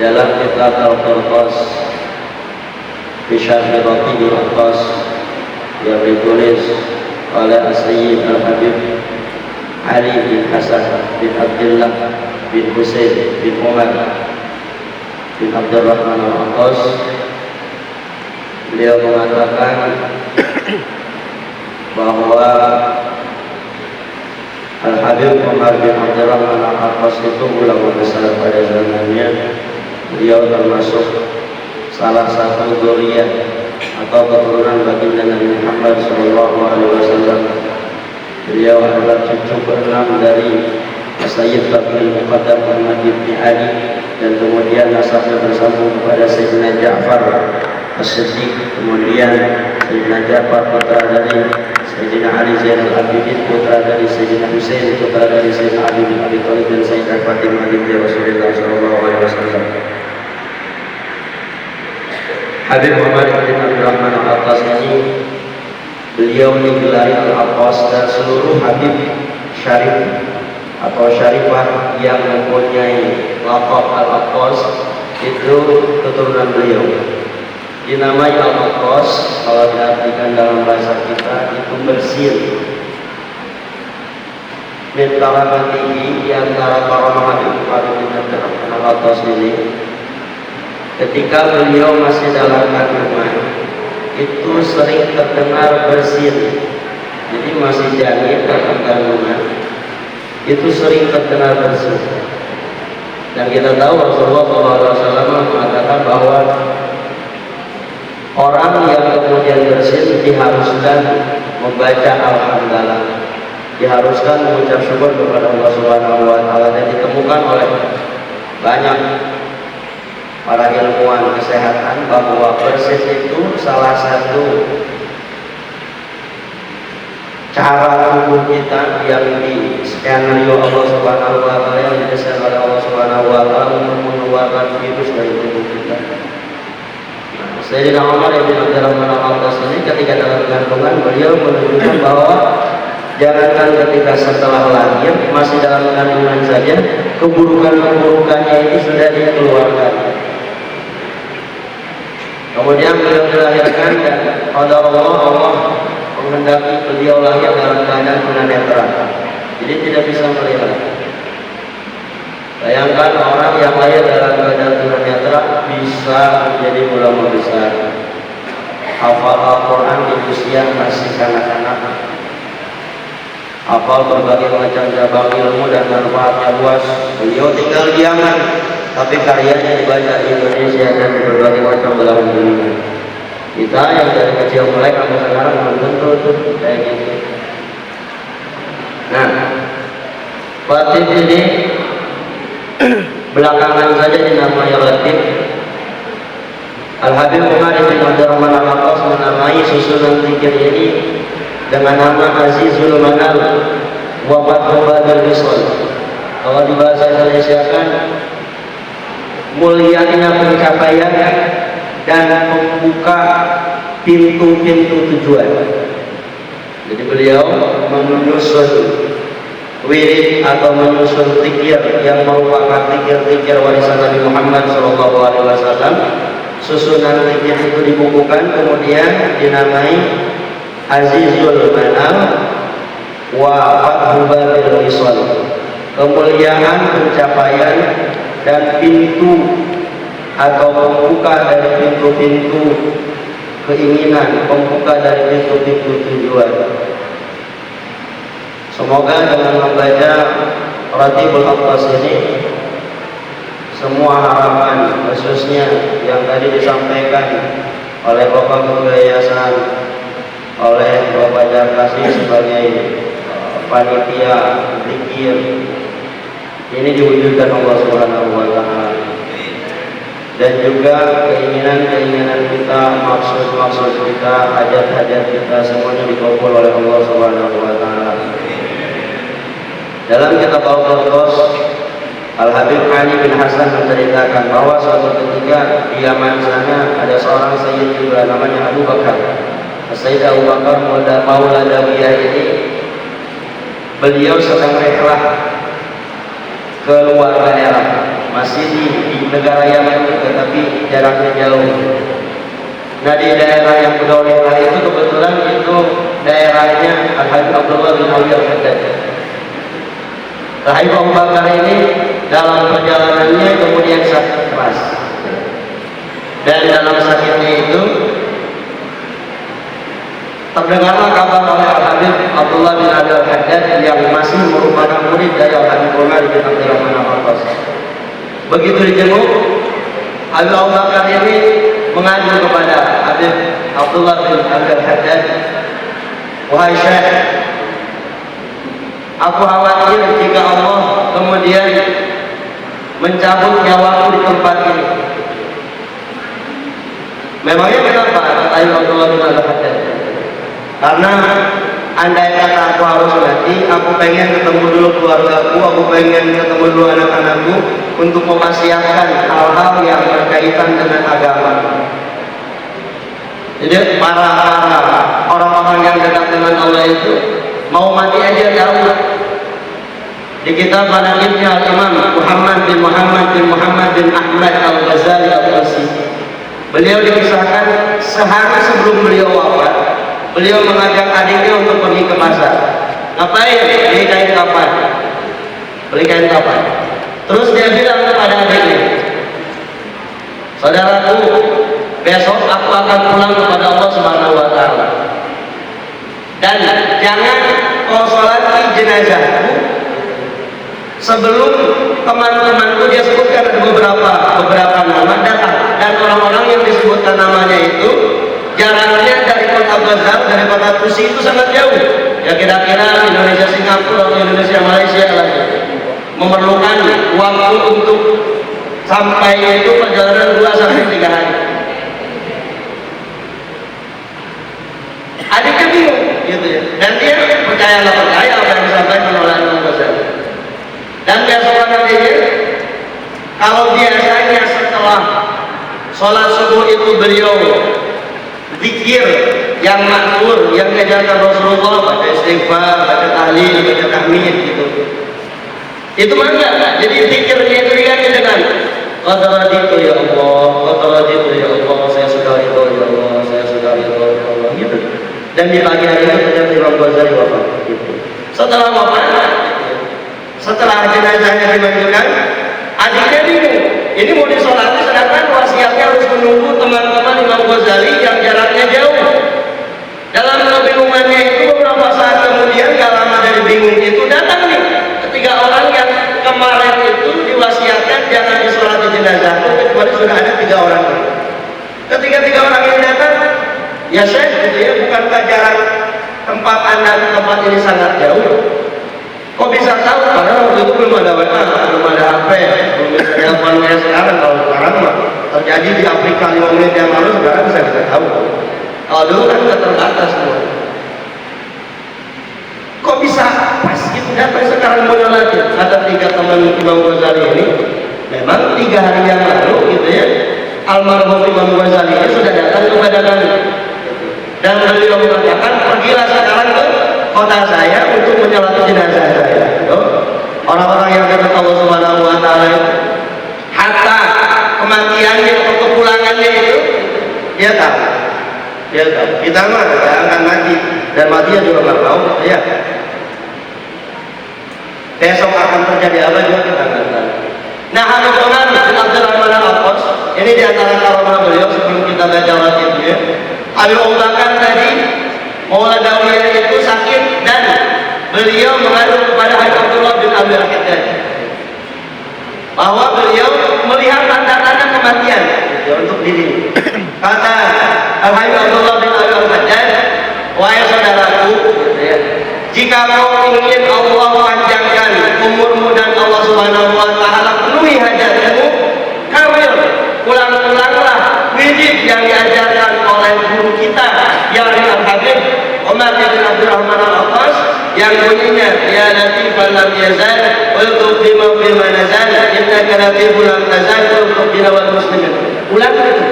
dalam kitab Al-Qurqas fi syarhi Ratibul Aqas yang ditulis oleh Sayyid Al-Habib Ali bin Hasan bin Abdullah bin Husain bin Umar bin Abdurrahman Al-Aqas. Beliau mengatakan bahwa Al-Habib Umar bin Abdurrahman Al-Aqas itu ulama besar pada zamannya. Beliau termasuk salah satu dzurriyyah atau keturunan baginda Nabi Muhammad SAW. Beliau adalah cucu keenam dari Sayyid Bakri Muqaddam Muhammad bin Ali, dan kemudian nasabnya bersambung kepada Sayyidina Ja'far As-Siddiq, kemudian Sayyidina Ja'far putra dari Sayyidina Ali Zainal Abidin, putra dari Sayyidina Husain, putra dari Sayyidina Ali bin Abi Thalib, dan Sayyidah Fatimah binti Rasulullah SAW. Habib Umar bin Abdurrahman Al-Aqas ini beliau digelari Al-Aqas, dan seluruh Habib Syarif atau Syarifah yang mempunyai laqab Al-Aqas itu keturunan beliau. Dinamai Al-Aqas kalau diartikan dalam bahasa kita itu bersih. Antara tinggi di antara para Habib bin Abdurrahman Al-Aqas ini, ketika beliau masih dalam kandungan itu sering terdengar bersin. Jadi masih janin dalam kandungan itu sering terdengar bersin. Dan kita tahu Rasulullah SAW mengatakan bahwa orang yang kemudian bersin diharuskan membaca Alhamdulillah, diharuskan mengucap syukur kepada Allah Subhanahu wa Ta'ala. Dan ditemukan oleh banyak para ilmuwan kesehatan bahwa bersin itu salah satu cara tubuh kita yang di skenario Allah Subhanahu wa Ta'ala, yang didesain oleh Allah Subhanahu wa Ta'ala untuk mengeluarkan virus dari tubuh kita. Sayyidina Umar bin Abdurrahman Al-Aqas ini ketika dalam kandungan beliau menunjukkan bahwa jangankan ketika setelah lahir, masih dalam kandungan saja keburukan-keburukannya itu sudah dikeluarkan. Kemudian beliau dilahirkan dan Allah menghendaki beliau lahir dalam keadaan tunanetra, jadi tidak bisa melihat. Bayangkan orang yang lahir dalam keadaan tunanetra bisa menjadi ulama besar, hafal Al-Quran di usia masih kanak-kanak, hafal berbagai macam cabang ilmu dan manfaatnya luas. Beliau tinggal di Yaman, tapi karyanya dibaca di Indonesia dan di berbagai macam belahan dunia. Kita yang dari kecil mulai sampai sekarang belum tentu tuh kayak gitu. Nah, Latif ini belakangan saja dinamai Latif. Al-Habib Umar bin Abdurrahman Al-Aqas menamai susunan zikir ini dengan nama Azizul Manal wa Fathubatul Wisal. Kalau di bahasa Indonesia kan mulianya pencapaian dan membuka pintu-pintu tujuan. Jadi beliau menyusun wirid atau menyusun zikir yang merupakan zikir-zikir warisan Nabi Muhammad SAW. Susunan zikir itu dibukukan, kemudian dinamai Azizul Manal wa Fathubatul Wisal, kemuliaan pencapaian dan pintu atau pembuka dari pintu-pintu keinginan, pembuka dari pintu-pintu tujuan. Semoga dengan membaca Ratibul Aqas ini, semua harapan khususnya yang tadi disampaikan oleh Bapak Ketua Yayasan, oleh Bapak Jarkasi sebagai panitia zikir, ini diwujudkan Allah Subhanahu wa Ta'ala. Dan juga keinginan-keinginan kita, maksud-maksud kita, hajat-hajat kita semuanya dikabul oleh Allah Subhanahu wa Ta'ala. Dalam kitab Al-Qurqas, Al-Habib Ali bin Hasan menceritakan bahwa suatu ketika di Yaman sana ada seorang sayyid juga namanya Abu Bakar. Sayyid Abu Bakar Maula Dawiyah ini, beliau sedang rehlah ke luar daerah. masih di negara yang tetapi jaraknya jauh. Nah di daerah yang Berdaulah itu kebetulan itu daerahnya Al-Habib Abdullah bin Ali Al-Haddad. Habib Abu Bakar ini dalam perjalanannya kemudian sakit keras, dan dalam sakitnya itu terdengarlah kabar oleh Al-Habib Abdullah bin Ali Al-Haddad yang masih merupakan murid dari Al-Habib Umar bin Abdurrahman Al-Khattab. Begitu dijenguk, Habib Abu Bakar ini mengadu kepada Habib Abdullah bin Ali Al-Haddad, "Wahai Syekh, aku khawatir jika Allah kemudian mencabut nyawaku di tempat ini." Memangnya kenapa? Kata Habib Abdullah bin Ali Al-Haddad, "Karena andai kata aku harus mati, aku pengen ketemu dulu keluargaku, aku pengen ketemu dulu anak-anakku untuk mewasiatkan hal-hal yang berkaitan dengan agama." Jadi para orang-orang yang dekat dengan Allah itu mau mati aja tahu. Di kitab Manaqibnya Imam Muhammad bin Ahmad Al-Ghazali Al-Qasi, beliau dikisahkan sehari sebelum beliau wafat, beliau mengajak adiknya untuk pergi ke pasar. Ngapain? Beli kain kapan. Beli kain kapan. Terus dia bilang kepada adiknya, "Saudaraku, besok aku akan pulang kepada Allah Subhanahu wa Ta'ala. Dan jangan kau sholati jenazahku sebelum teman-temanku." Dia sebutkan ada beberapa nama datang, dan orang-orang yang disebutkan namanya itu jaraknya dari kota Bazar, dari kota Kusi itu sangat jauh. Ya kira-kira Indonesia Singapura atau Indonesia Malaysia lah. Memerlukan waktu untuk sampai itu perjalanan 2 sampai 3 hari. Adiknya bingung gitu ya. Dan dia percaya apa yang disampaikan oleh Imam Ghazali. Dan besokan harinya, kalau biasanya setelah sholat subuh itu beliau zikir yang makmur, yang diajarkan Rasulullah, baca istighfar, baca tahlil, baca tahmid gitu. Itu mana? Jadi zikirnya itu diganti dengan qad raditu ya Allah, qad raditu ya Allah, saya sudah ridho ya Allah, saya sudah ridho ya Allah gitu. Dan di pagi hari itu ternyata Imam Ghazali wafat gitu. Setelah wafat, setelah jenazahnya dimandikan, adiknya bingung, ini mau disolati sedangkan wasiatnya harus menunggu teman-teman Imam Ghazali yang jaraknya jauh. Dalam kebingungannya itu beberapa saat kemudian, gak lama dari bingung itu datang nih ketiga orang yang kemarin itu diwasiatkan jangan disolati jenazahku kecuali sudah ada 3 orang. Ketika 3 orang ini datang, "Ya Syekh, gitu ya, bukankah jarak tempat Anda ke tempat ini sangat jauh? Kok bisa tahu?" Padahal waktu itu belum ada WA, belum ada HP, belum bisa telepon kayak sekarang. Kalau sekarang mah terjadi di Afrika 5 menit yang lalu, sekarang bisa kita tahu. Kalau dulu kan nggak terbatas semua. Kok bisa pas itu datang sekarang mau nyolati? Ada 3 teman Imam Ghazali ini, memang 3 hari yang lalu gitu ya, almarhum Imam Ghazali ini sudah datang kepada kami. Dan beliau mengatakan, "Pergilah sekarang ke kota saya untuk menyolati jenazah saya." Orang-orang yang dekat Allah Subhanahu wa Ta'ala itu, hatta kematiannya atau kepulangannya itu dia tahu. Dia tahu. Kita mah akan mati, dan matinya juga nggak tahu. Ya. Besok akan terjadi apa juga kita nggak tahu. Nah, Habib Umar bin Abdurrahman Al-Khattab ini di antara karamah beliau sebelum kita baca wasiatnya. Habib Abu Bakar tadi Maula Dauliyah itu sakit, dan beliau mengadu kepada Habib Abdullah bin Abi Al-Haddad bahwa beliau melihat tanda-tanda kematian ya, untuk diri. Kata Habib Abdullah bin Abi Al-Haddad, "Wahai saudaraku, jika kau ingin Allah panjangkan umurmu dan Allah Subhanahu wa Ta'ala penuhi hajatmu, kamil, ulang-ulanglah wirid yang diajarkan oleh guru kita yang Al-Habib Umar bin Abdurrahman Al-Khattab yang bunyinya, ya latifan lam yazal ultuq bima nazal innaka latifun lam tazal ultuq bina wal muslimin." Ulang itu.